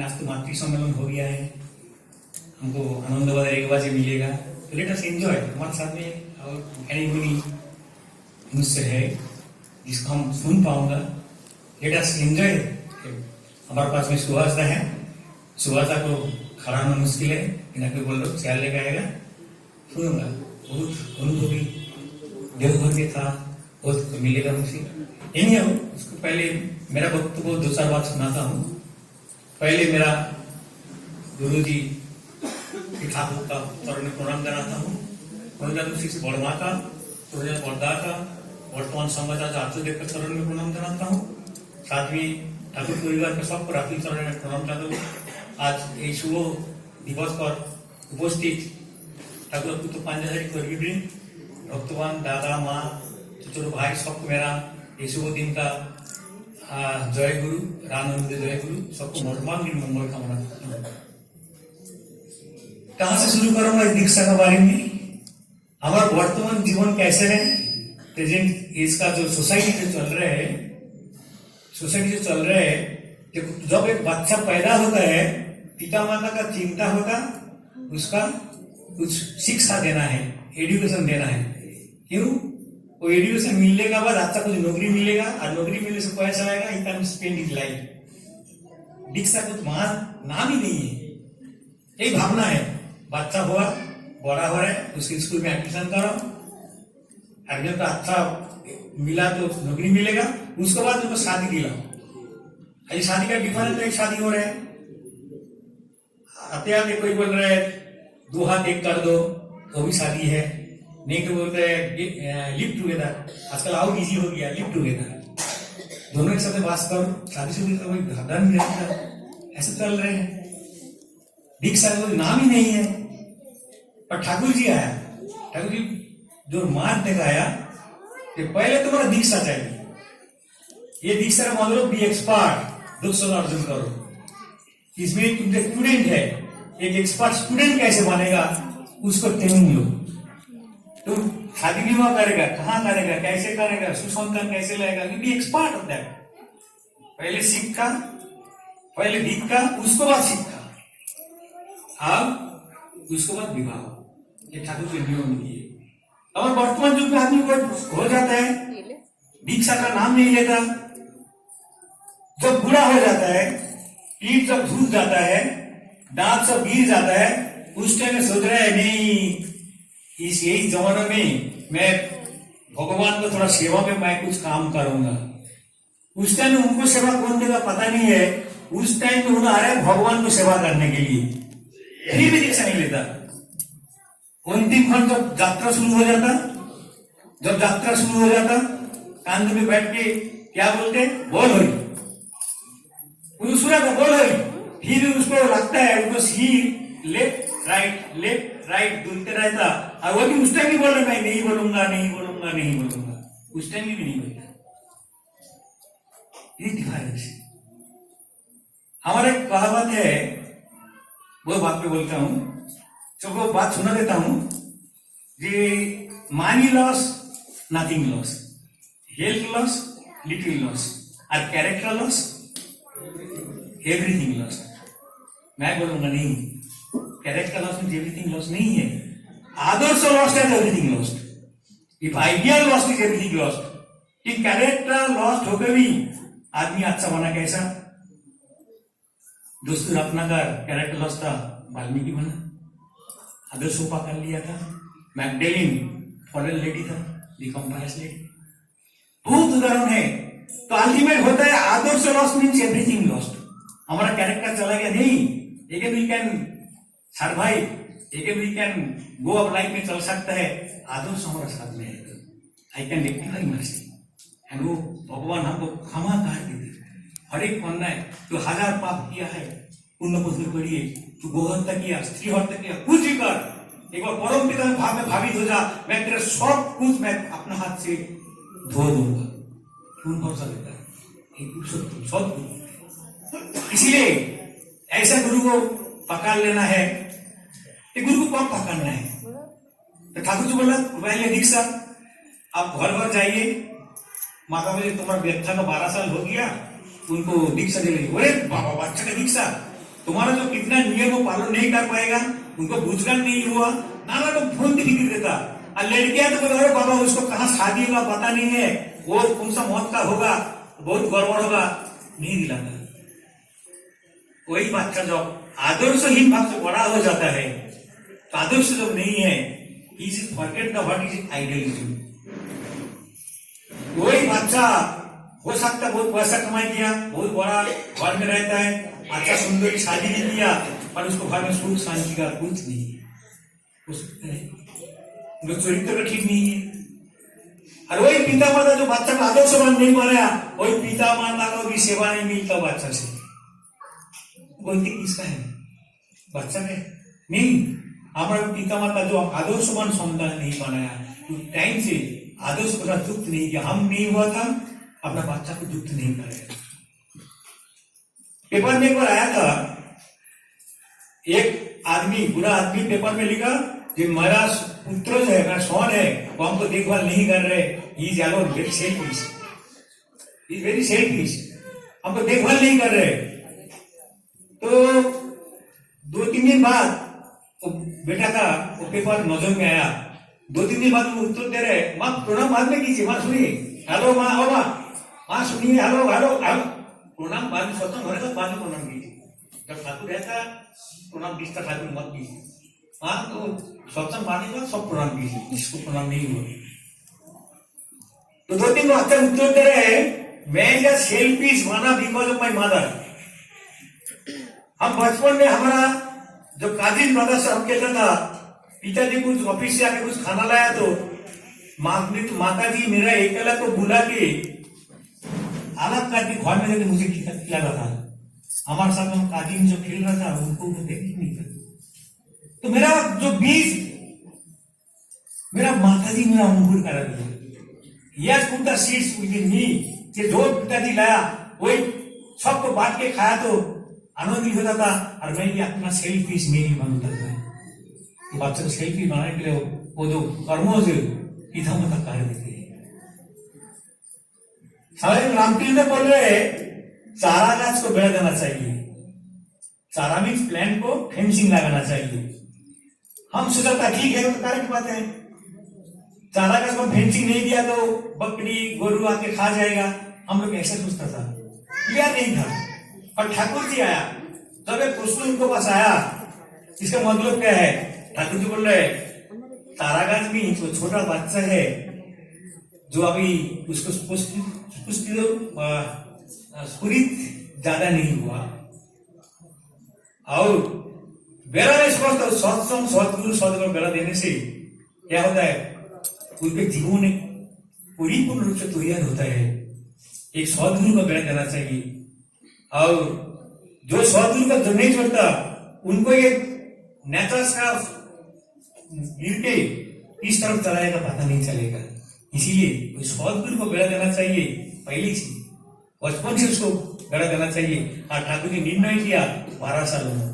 आज तो मातृ सम्मेलन हो गया है, हमको आनंद बदर 1 बजे मिलेगा, तो लेट अस एंजॉय। हमारे साथ में और एनीबडी मुझसे है जिसको हम सुन पाऊंगा, लेट अस एंजॉय। हमारे पास में सुहासदा है, सुहासदा को खड़ा होना मुश्किल है, बिना कोई बोल रहा चैल लेकर आएगा, सुनूंगा। बहुत अनुभवी देवघर में था, बहुत मिलेगा मुझसे। यही हो, उसको पहले मेरा वक्तव्य 2-4 बात सुनाता हूँ। पहले मेरा गुरु जी के ठाकुर का चरण प्रणाम कराता हूँ। श्री बड़मा का, बड़दा का, वर्तमान समाचार आचार्य का चरण में प्रणाम कराता हूँ। साथ में ठाकुर परिवार के सबको रात्रि चरण में प्रणाम करता हूँ। आज ये शुभ दिवस पर उपस्थित ठाकुर पुत्र 5000 करीबी भक्तवान दादा माँ छोटे भाई सबको मेरा ये शुभ दिन का जय गुरु, रानंद जय गुरु, सबको सर्वांगीण मंगल कामना करता हूँ। कहाँ से शुरू करूंगा इस दीक्षा के बारे में? हमारा वर्तमान जीवन कैसे है, प्रेजेंट इसका जो सोसाइटी जो चल रहा है, जब एक बच्चा पैदा होता है, पिता माता का चिंता होगा उसका कुछ शिक्षा देना है, एजुकेशन देना है। क्यों? वो एजुकेशन मिलने के बाद अच्छा कुछ नौकरी मिलेगा, और नौकरी मिलने से पैसा आएगा, he can spend his life. दीक्षा कुछ महान नाम ही नहीं है, यही भावना है। बच्चा हुआ, बड़ा हो रहा है, उसके स्कूल में एडमिशन करो, एडमिशन तो अच्छा मिला तो नौकरी मिलेगा, उसके बाद उनको शादी दिलाओ। अभी शादी का डिफरेंट एक शादी हो रहा है, आते कोई बोल रहा है 2 हाथ एक कर दो, वो भी शादी है। नहीं तो बोलते हैं लिव टुगेदर, आजकल आउट इजी हो गया, लिव टुगेदर, दोनों एक साथ वास करो, शादी से कोई घबरा नहीं रहता, ऐसे चल रहे हैं। दीक्षा का कोई नाम ही नहीं है। पर ठाकुर जी आया, ठाकुर जी जो मार्ग दिखाया कि पहले तुम्हारा दीक्षा चाहिए। ये दीक्षा का मतलब बी एक्सपर्ट, दीक्षा अर्जन करो। इसमें तुम स्टूडेंट है, एक एक्सपर्ट स्टूडेंट कैसे बनेगा उसको ट्रेनिंग लो। तुम शादी विवाह करेगा, कहाँ करेगा, कैसे करेगा, सुसंतान कैसे लाएगा, बी एक्सपर्ट होता है। पहले सीखा, पहले दीक्षा, उसको बाद सीखा, अब उसको बाद विवाह। ये ठाकुर के नियम दिए। और वर्तमान युग में आदमी को हो जाता है, दीक्षा का नाम नहीं लेता, जब बुरा हो जाता है, पीठ जब धूल जाता है, दांत सब गिर जाता है, उस टाइम में सोच रहा है नहीं, इस यही जमाने में मैं भगवान को थोड़ा सेवा में मैं कुछ काम करूंगा। उस टाइम में उनको सेवा कौन देगा पता नहीं है, उस टाइम में उन्हें आ रहा है भगवान को सेवा करने के लिए, फिर भी दीक्षा नहीं लेता। अंतिम खंड जब यात्रा शुरू हो जाता, कांध में बैठ के क्या बोलते, बोल होई, उनको सुना था बोल होई, फिर उसको लगता है उनको सिर लेफ्ट राइट बोलते रहता, और वो भी उस टाइम भी बोल रहा मैं नहीं बोलूंगा, उस टाइम भी नहीं बोलता। ये डिफरेंस। हमारा एक कहावत है, वो बात पे बोलता हूं, सबको बात सुना देता हूं कि money loss nothing loss, health loss little loss, और कैरेक्टर लॉस एवरीथिंग लॉस। मैं बोलूंगा नहीं, कैरेक्टर लॉस में एवरीथिंग लॉस नहीं है। आदर्श लॉस्ट है everything lost, if ideal lost is everything lost. If character lost होकर भी आदमी अच्छा बना कैसा? दोस्तों अपना का कैरेक्टर लॉस था, वाल्मीकि बना, आदर्श सोफा कर लिया था, मैगडेलिन फॉरेन लेडी था, डिकम्पायर्स लेडी, बहुत उदाहरण है। तो अल्टीमेट होता है आदर्श लॉस्ट मीन्स एवरीथिंग लॉस्ट। हमारा कैरेक्टर चला गया नहीं, एक वी कैन सर्वाइव, एक we can go of life में चल सकता है, आदर्श हमारा साथ में है। I can rectify my sin, and वो भगवान हमको क्षमा कर देते। हर एक पन्ना है, तो 1000 पाप किया है, पुण्य पुण्य करिए, तू गोहत्या किया, स्त्री हत्या किया, कुछ भी कर, एक बार परम पिता भाव में भावित हो जा, मैं तेरे सब कुछ मैं अपना हाथ से धो दूंगा। क्यों भरोसा देता है? सब। इसलिए ऐसा गुरु को पकड़ लेना है। गुरु को कौन पकड़ना है? तो ठाकुर जी बोला पहले दीक्षा, आप घर घर जाइए, माता बोले तुम्हारा बच्चा का 12 साल हो गया, उनको दीक्षा दे रही। बोले बाबा बच्चा का दीक्षा, तुम्हारा जो कितना नियम वो पालन नहीं कर पाएगा, उनको रोजगार नहीं हुआ, नाना लोग फोन की फिक्र देता। और लड़कियां तो बोले बाबा उसको कहाँ शादी होगा पता नहीं है, वो कौन सा मौत का होगा, बहुत गड़बड़ होगा, नहीं दिलाता। वही बच्चा जब आदर्शहीन भाव से बड़ा हो जाता है, तो आदर्श जब नहीं है, is forget the what is idealism. वही बच्चा हो सकता बहुत पैसा कमाई किया, बहुत बड़ा घर में रहता है, अच्छा सुंदर शादी भी किया, पर उसको घर में सुख शांति का कुछ नहीं है, उसको चरित्र ठीक नहीं है। और वही पिता माता जो बच्चा का आदर्शवान नहीं बनाया, वही पिता माता को भी सेवा नहीं मिलता बच्चा से। गलती किसका है? बच्चा का नहीं। हमारे पिता माता जो आदर्शवान संतान नहीं बनाया, तो टाइम से आदर्श को युक्त नहीं किया, हम नहीं हुआ था, अपना बच्चा को युक्त नहीं करेगा। पेपर में एक बार आया था, एक आदमी बुरा आदमी पेपर में लिखा कि मेरा पुत्र जो है, मेरा सोन है, वो हमको देखभाल नहीं कर रहे, is alone very selfish, is very selfish, हमको देखभाल नहीं कर रहे। तो 2-3 दिन बाद वो बेटा का वो पेपर नजर में आया, 2-3 दिन बाद वो उत्तर दे रहे, माँ प्रणाम बाद में कीजिए, माँ सुनिए, हेलो माँ, ओ माँ सुनिए, हेलो हेलो हेलो, प्रणाम बाद में स्वतंत्र होने का बाद में प्रणाम कीजिए। जब ठाकुर रहता प्रणाम किसका ठाकुर मत कीजिए, हाँ तो सत्संग माने का सब प्रणाम कीजिए, जिसको प्रणाम नहीं हुआ। तो 2-3 अच्छा उत्तर दे रहे, मैं या सेल्फिश माना बिकॉज ऑफ माई मदर। हम बचपन में हमारा जो काजिन ब्रदर से हम कहता था, पिताजी कुछ ऑफिस से आके कुछ खाना लाया तो माता जी मेरा अकेला को बुला के अलग करके घर में जाके मुझे खिलाता था। हमारे साथ में काजिन जो खेल रहा था उनको देख नहीं था। तो मेरा जो बीज मेरा माता जी मेरा अंकुर करा दिया। Yes put the seeds within me, कि जो पिताजी लाया वही सबको बांट के खाया तो आनंद होता था, और मैं भी अपना सेल्फिश नहीं बनता था। तो बच्चे को सेल्फी बनाने के लिए वो जो कर्मों से इधम तक कार्य देते हैं। सारे रामकृष्ण बोल रहे चारा गाछ को बेड़ा देना चाहिए, चारा मीन्स प्लांट को फेंसिंग लगाना चाहिए। हम सोचा था ठीक है, वो कार्य की बात है, चारा गाछ को फेंसिंग नहीं दिया तो बकरी गोरू आके खा जाएगा, हम लोग ऐसे सोचता था, क्लियर नहीं था। और ठाकुर जी आया, जब एक प्रश्न उनको पास आया, इसका मतलब क्या है, ठाकुर जी बोल रहे चारा गाछ भी जो छोटा बच्चा है, जो अभी उसको स्फुरित ज्यादा नहीं हुआ, और बेड़ा में स्पष्ट सत्संग सदगुरु सदगुरु बेड़ा देने से क्या होता है, उनके जीवन में परिपूर्ण रूप से तैयार होता है। एक सदगुरु का बेड़ा देना चाहिए, और जो सदगुरु का जो नहीं छोड़ता उनको ये नेचर का गिर के इस तरफ चलाएगा पता नहीं चलेगा। इसीलिए सदगुरु को बेड़ा देना चाहिए, पहली चीज बचपन से उसको बेड़ा देना चाहिए। और ठाकुर ने निर्णय किया 12 साल उम्र,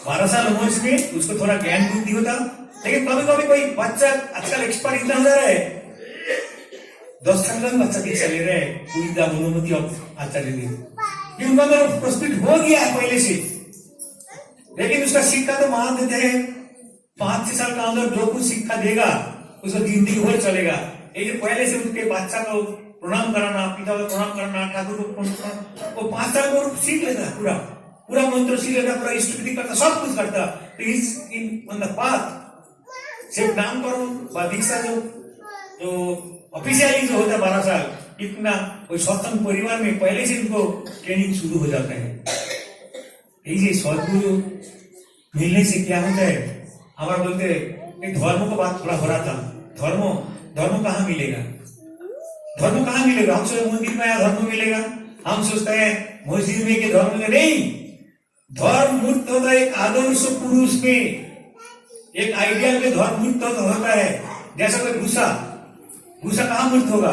12 साल उम्र में उसको थोड़ा ज्ञान बुद्धि होता। लेकिन कभी कभी कोई बच्चा आजकल एक्सपर्ट इतना हो जा रहा है, 10 साल का बच्चा भी चले रहे पूरी अनुमति आचार्य ने, उनका अंदर प्रस्तुत हो गया है पहले से, लेकिन उसका शिक्षा तो मान देते हैं 5-6 साल का अंदर जो कुछ शिक्षा देगा उसका जिंदगी भर चलेगा। लेकिन पहले से उनके बच्चा को प्रणाम कराना, पिता को प्रणाम करना, ठाकुर को प्रणाम करना, वो 5 साल को सीख लेता है, पूरा पूरा मंत्र सीख लेता, पूरा स्तुति करता, सब कुछ करता। तो इस इन द पाथ सिर्फ नामकरण दीक्षा जो ऑफिशियली जो होता है 12 साल, इतना कोई सत्संग परिवार में पहले से उनको ट्रेनिंग शुरू हो जाता है। यही सदगुरु मिलने से क्या होता है, हमारा बोलते धर्म का बात थोड़ा हो रहा था, धर्म कहाँ मिलेगा, धर्म कहाँ मिलेगा? हम सोचते मंदिर में आया धर्म मिलेगा, हम सोचते हैं मस्जिद में कि धर्म में नहीं। धर्म मूर्त होता है एक आदर्श पुरुष में, एक आइडियल में धर्म मूर्त होता है। जैसा कोई गुस्सा कहाँ मूर्त होगा?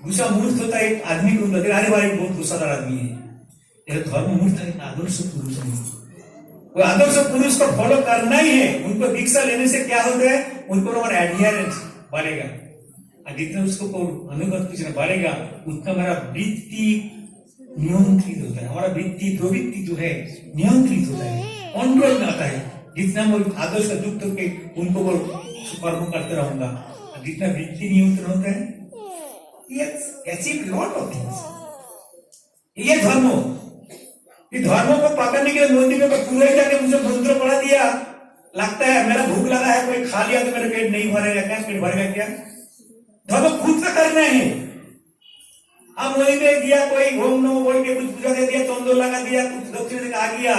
गुस्सा मूर्त होता है एक आदमी को, अरे भाई बहुत गुस्सादार आदमी है, यह धर्म मूर्त है एक आदर्श पुरुष में। वो आदर्श पुरुष को फॉलो करना ही है। उनको दीक्षा लेने से क्या होता है, उनको एडहियरेंस बढ़ेगा, और जितना उसको अनुगत बढ़ेगा उतना मेरा वृत्ति नियंत्रित होता है, हमारा वृत्ति प्रवृत्ति जो है नियंत्रित होता है, कंट्रोल में आता है। जितना मैं आदर्श का युक्त होकर उनको वो कर्म करते रहूंगा, जितना वृत्ति नियंत्रण होता है, अचीव लॉट ऑफ थिंग्स। ये धर्म को पकड़ने के लिए मोदी ने पूरा ही जाके मुझे मंत्र पढ़ा दिया, लगता है मेरा भूख लगा है, कोई खा लिया तो मेरा पेट नहीं भरेगा क्या, पेट भरेगा क्या? धर्म खुद का करना है। अब मोदी ने दिया, कोई ओम नमो बोल के कुछ पूजा दे दिया, चंदो लगा दिया, कुछ दक्षिण आ गया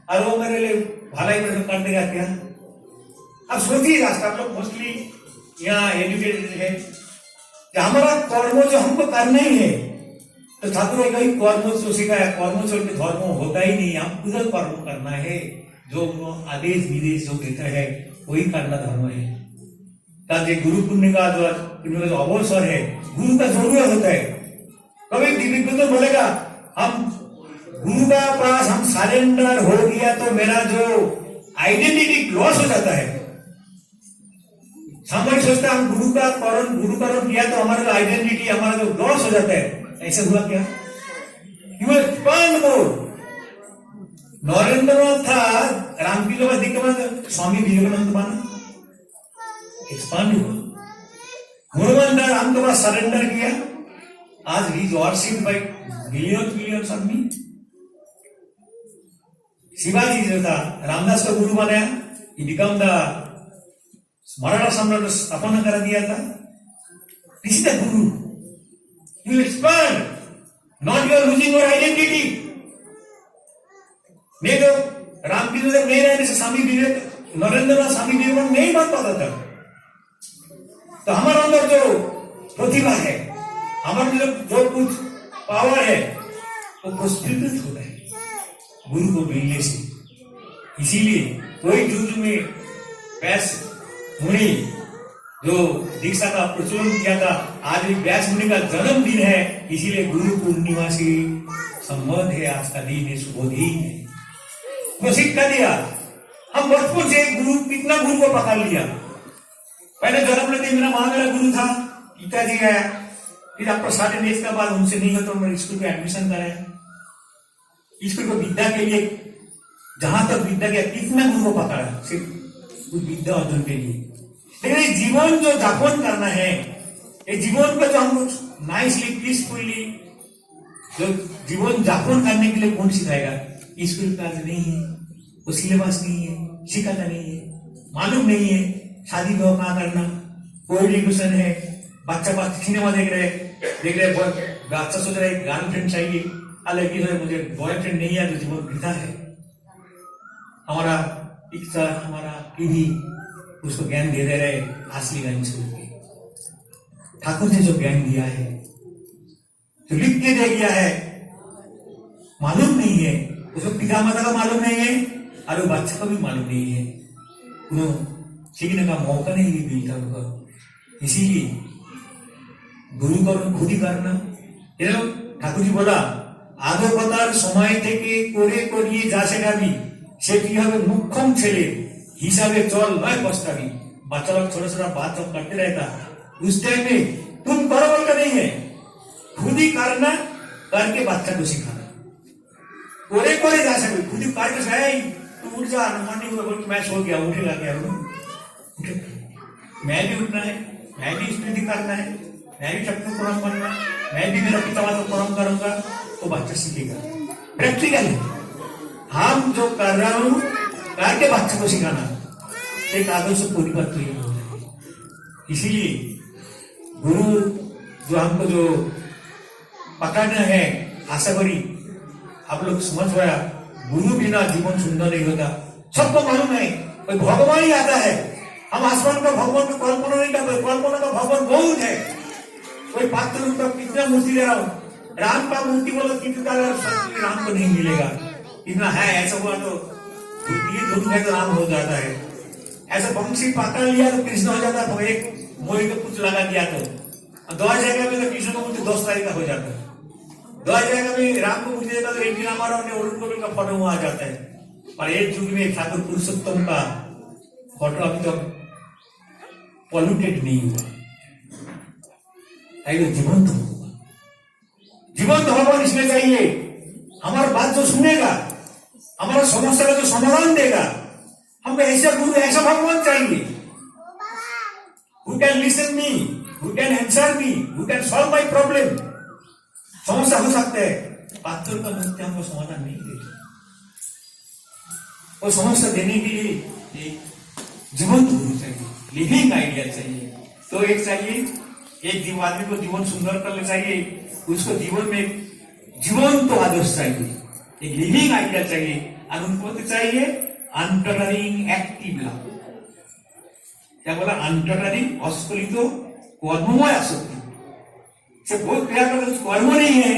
और वो मेरे लिए भलाई कर देगा क्या? अब सोचिए, आप लोग मोस्टली यहाँ एजुकेटेड है, हमारा कर्म जो हमको करना ही है, तो ठाकुर ने कहीं कर्म जो सिखाया, कर्म छोड़ के धर्म होता ही नहीं, हम खुद कर्म करना है, जो आदेश विदेश जो देता है वही करना धर्म है। ताकि गुरु पुण्य का जो अवसर है, गुरु का जरूरत होता है। कभी दिव्य तो बोलेगा हम गुरु का पास हम सरेंडर हो गया तो मेरा जो आइडेंटिटी लॉस हो जाता है। सामान्य सोचता है हम गुरुकरण किया तो हमारा आइडेंटिटी हमारा जो लॉस हो जाता है, ऐसे हुआ क्या? नरेंद्रनाथ था, रामकिलो दिख स्वामी विवेकानंद माना एक्सपांड हुआ। हनुमान दास राम के पास सरेंडर किया, आज ही वर्शिप बाय बिलियंस आदमी। शिवाजी जो था, रामदास का गुरु बनाया, he became the मराठा सम्राट स्थापना कर दिया था। This is the guru. You expand, not you are losing your identity. नहीं तो रामकृष्ण देव नहीं रहने से स्वामी विवेक नरेंद्रनाथ स्वामी विवेकानंद नहीं बन पाता था। तो हमारे अंदर जो प्रतिभा है, हमारे जो कुछ पावर है, वो पुष्पित होता है गुरु को मिलने से। इसीलिए कोई युग में व्यास मुनि जो दीक्षा का प्रचलन किया था, आज भी व्यास मुनि का जन्मदिन है, इसीलिए गुरु पूर्णिमा से संबंध है। आज का दिन है, शुभ दिन है। वो शिक्षा दिया, हम बचपन से कितना गुरु को पकड़ लिया। पहले जन्म लेते मेरा गुरु था, पिताजी आया, फिर आपको 7.5 का बाद उनसे नहीं होता, मैंने स्कूल में एडमिशन कराया। स्कूल को विद्या के लिए जहां तक विद्या गया, कितना गुरु को पकड़ा सिर्फ उस विद्या अर्जन के लिए। लेकिन जीवन जो जापन करना है, ये जीवन को जो हम नाइसली पीसफुली जो जीवन जापन करने के लिए कौन सिखाएगा? स्कूल क्लास नहीं है, वो सिलेबस नहीं है, सिखाता नहीं है, मालूम नहीं है। शादी विवाह कहाँ करना, कोई एजुकेशन है, बच्चा सिनेमा देख रहे बच्चा सोच रहे गर्लफ्रेंड चाहिए, लेकिन मुझे बॉयफ्रेंड नहीं है, तो जीवन वृथा है। हमारा इच्छा हमारा पीढ़ी उसको ज्ञान दे रहे असली ज्ञान छोड़ के। ठाकुर ने जो ज्ञान दिया है, जो लिख के दे दिया है, मालूम नहीं है, उसको पिता माता का मालूम नहीं है और वो बच्चा को भी मालूम नहीं है, उन्होंने सीखने का मौका नहीं भी मिलता उनको। इसीलिए गुरु को खुद ही करना। ठाकुर जी बोला, আগতকার সময় থেকে করে করিয়ে যাচ্ছে গাবি, সে কি হবে মুখ্যম ছেলে হিসাবে চল নয় পস্তাবি। बच्चा लोग छोटा छोटा बात सब करते रहता, उस टाइम में तुम करो बोल का नहीं है, खुद ही करना, करके बच्चा को सिखाना। कोरे जा सके, खुद ही करके सही तू उठ जा, मॉर्निंग में बोल मैं सो गया, उठेगा क्या? मैं भी उठना है, मैं भी स्मृति करना है, मैं भी सबको प्रणाम करना, मैं भी मेरा पिता को प्रणाम करूंगा, तो बच्चा सीखेगा। प्रैक्टिकल हम जो कर रहा हूं करके बच्चे को सिखाना, एक आदर्श पूरी बात तो ये होता है। इसीलिए गुरु जो हमको जो पकड़ना है, आशा करी आप लोग समझ पाया, गुरु बिना जीवन सुंदर नहीं होता। सबको मालूम है कोई भगवान ही आता है, हम आसमान का भगवान को कल्पना नहीं करते, कल्पना का भगवान बहुत है। कोई पात्र रूप का कितना मूर्ति ले रहा हूं, राम का मूर्ति बोलो कितना राम को नहीं मिलेगा, इतना है ऐसा हुआ तो धूप है तो राम हो जाता है, ऐसा बंशी पकड़ लिया तो कृष्ण हो जाता है, एक मोही को कुछ लगा दिया तो 2 जगह में तो कृष्ण को मूर्ति 10 तारीख का हो जाता है, 2 जगह में राम को मूर्ति देता तो एक दिन हमारा अरुण गोविल का फोटो वहां आ जाता है। और एक युग में ठाकुर पुरुषोत्तम का फोटो अभी तो पॉल्यूटेड नहीं हुआ, जीवन तो होगा। जीवन भगवान इसमें चाहिए। हमारा बात जो सुनेगा, हमारा समस्या का जो समाधान देगा, हमको ऐसा गुरु, ऐसा भगवान चाहिए। Who can listen me, who can answer me, who can solve my problem। समस्या हो सकता है, पात्रों का मुक्ति हमको समाधान नहीं देगा। वो समस्या देने के लिए एक जीवंत गुरु चाहिए, लिविंग आइडिया चाहिए। तो एक चाहिए, एक जीव आदमी को जीवन सुंदर करना चाहिए, उसको जीवन में जीवन तो आदर्श चाहिए, एक लिविंग आइडिया चाहिए। और उनको तो चाहिए अनटरिंग एक्टिव लाभ। क्या बोला? अनटरिंग अस्खलित कर्ममय आसक्ति। से बहुत प्यार करता, कर्म नहीं है,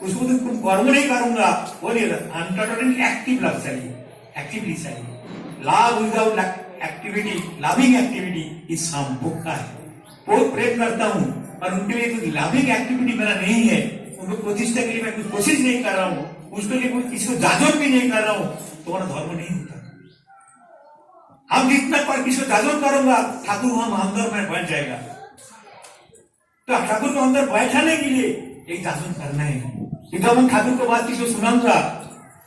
उसको तो तुम कर्म नहीं करूंगा, वो नहीं। अनटरिंग एक्टिव लाभ चाहिए, एक्टिविटी चाहिए। लाभ विदाउट एक्टिविटी, लविंग एक्टिविटी इस भोग का है। बहुत प्रेम करता हूं और उनके लिए कुछ लविंग एक्टिविटी मेरा नहीं है, उनको प्रतिष्ठा के लिए मैं कुछ कोशिश नहीं कर रहा हूं, उसके लिए कुछ किसी को जाजोर भी नहीं कर रहा हूं, तुम्हारा धर्म नहीं होता। हम जितना पर किसी को जाजोर करूंगा, ठाकुर हम अंदर में बैठ जाएगा। तो ठाकुर को अंदर बैठाने के लिए एक जाजोर करना है। जब हम ठाकुर को बात किसी को सुनाऊंगा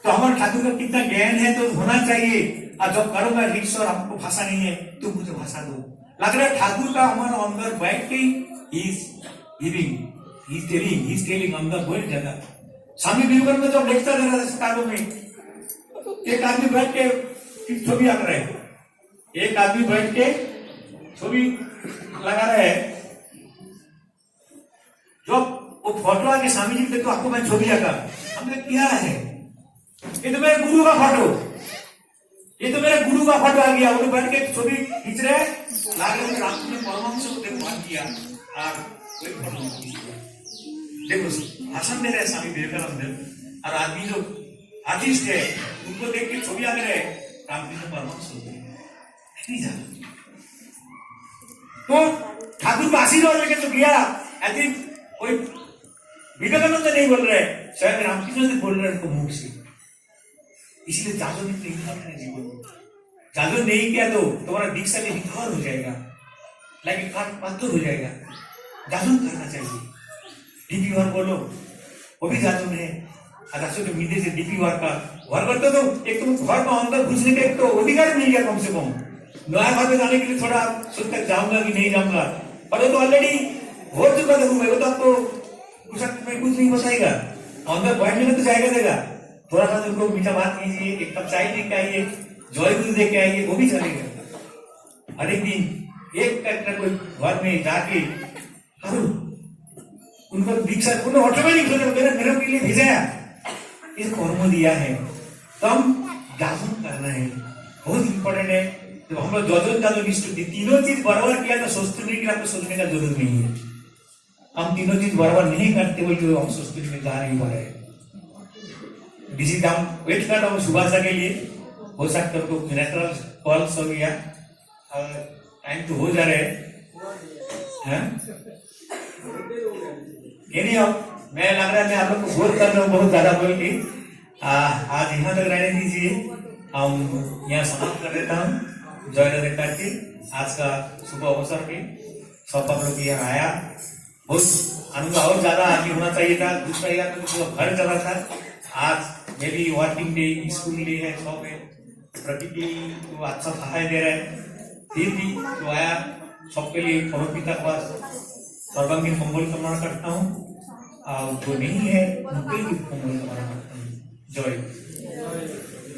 तो हमारे ठाकुर का कितना ज्ञान है तो होना चाहिए। और जब करूंगा ईश्वर हमको भाषा नहीं है, तुम मुझे भाषा दो। लग रहा है ठाकुर का हमारा अंदर बैठ के he's telling अंदर बैठ जाता। स्वामी विवेकानंद जब लिखता था किताबों में, एक आदमी बैठ के छवि आंक रहे हैं, एक आदमी बैठ के छवि लगा रहे हैं। जब वो फोटो आके स्वामी जी देखो, आपको मैं छवि आका, हमने क्या है, ये तो मेरे गुरु का फोटो, ये तो मेरे गुरु का फोटो आ गया। वो बैठ के छवि खींच रहे, लागे रामकृष्ण परमहंस को देखो मान किया और कोई फोटो खींच दिया। देखो भाषण दे रहे स्वामी विवेकानंद, और आदमी जो आर्टिस्ट है उनको देख के छवि आ रहे रामकृष्ण परमहंस नहीं जाना। तो ठाकुर का आशीर्वाद लेके तो गया, आई थिंक कोई विवेकानंद नहीं बोल रहे, शायद रामकृष्ण से बोल रहे उनको मुख से। इसलिए जादू नहीं करना जीवन, जादू नहीं किया तो तुम्हारा दीक्षा में निखार हो जाएगा, लेकिन पात्र हो जाएगा। जादू करना चाहिए। डीपी वर्क बोलो, वो भी जादू है। अदासों के मीडिया से डीपी वर्क का वर्क करते तो एक तो घर का अंदर घुसने का एक तो अधिकार मिल गया कम से कम। नया घर में जाने के लिए थोड़ा सोचकर जाऊंगा कि नहीं जाऊंगा, पर वो तो ऑलरेडी हो चुका था। वो तो आपको कुछ नहीं बताएगा, अंदर बैठने में तो जाएगा देगा। थोड़ा सा उनको मीठा बात कीजिए, एक कप चाय लेके आइए, जॉय गुरु दे के आइए, वो भी चलेगा। हर एक दिन एक करना कोई घर में जाके करो, उनको दीक्षा उन्होंने ऑटोमेटिक मेरे के लिए भेजा, इस कर्म दिया है। तो हम जागरूक करना है, बहुत इंपॉर्टेंट है। तो हम लोग जादू निष्ठुति तीनों चीज बराबर किया तो सोचते नहीं कि आपको सोचने का जरूरत नहीं है। हम तीनों चीज बराबर नहीं करते हुए जो हम सोचते में जा नहीं पा रहे। हम वेट कर रहा हूँ सुभाषा के लिए, हो सकता है तो नेचुरल कॉल्स हो गया, टाइम तो हो जा रहे हैं। मैं लग रहा है मैं आप लोग को बोर कर रहा हूँ बहुत ज्यादा बोल के। आज यहाँ तक रहने दीजिए, हम यहाँ समाप्त कर देता हूँ। जय राधे करके आज का सुबह अवसर पे सब आप लोग यहाँ आया, बहुत आनंद और ज्यादा आगे होना चाहिए था। दूसरा यार तो घर चला था, आज मेरी वर्किंग डे, स्कूल डे है, सब है, प्रकृति तो अच्छा सहाय दे रहा है। फिर भी तो आया, सबके लिए परमपिता का सर्वांगीण मंगल कामना करता हूँ, और जो नहीं है उनके लिए मंगल कामना करता हूँ। जय।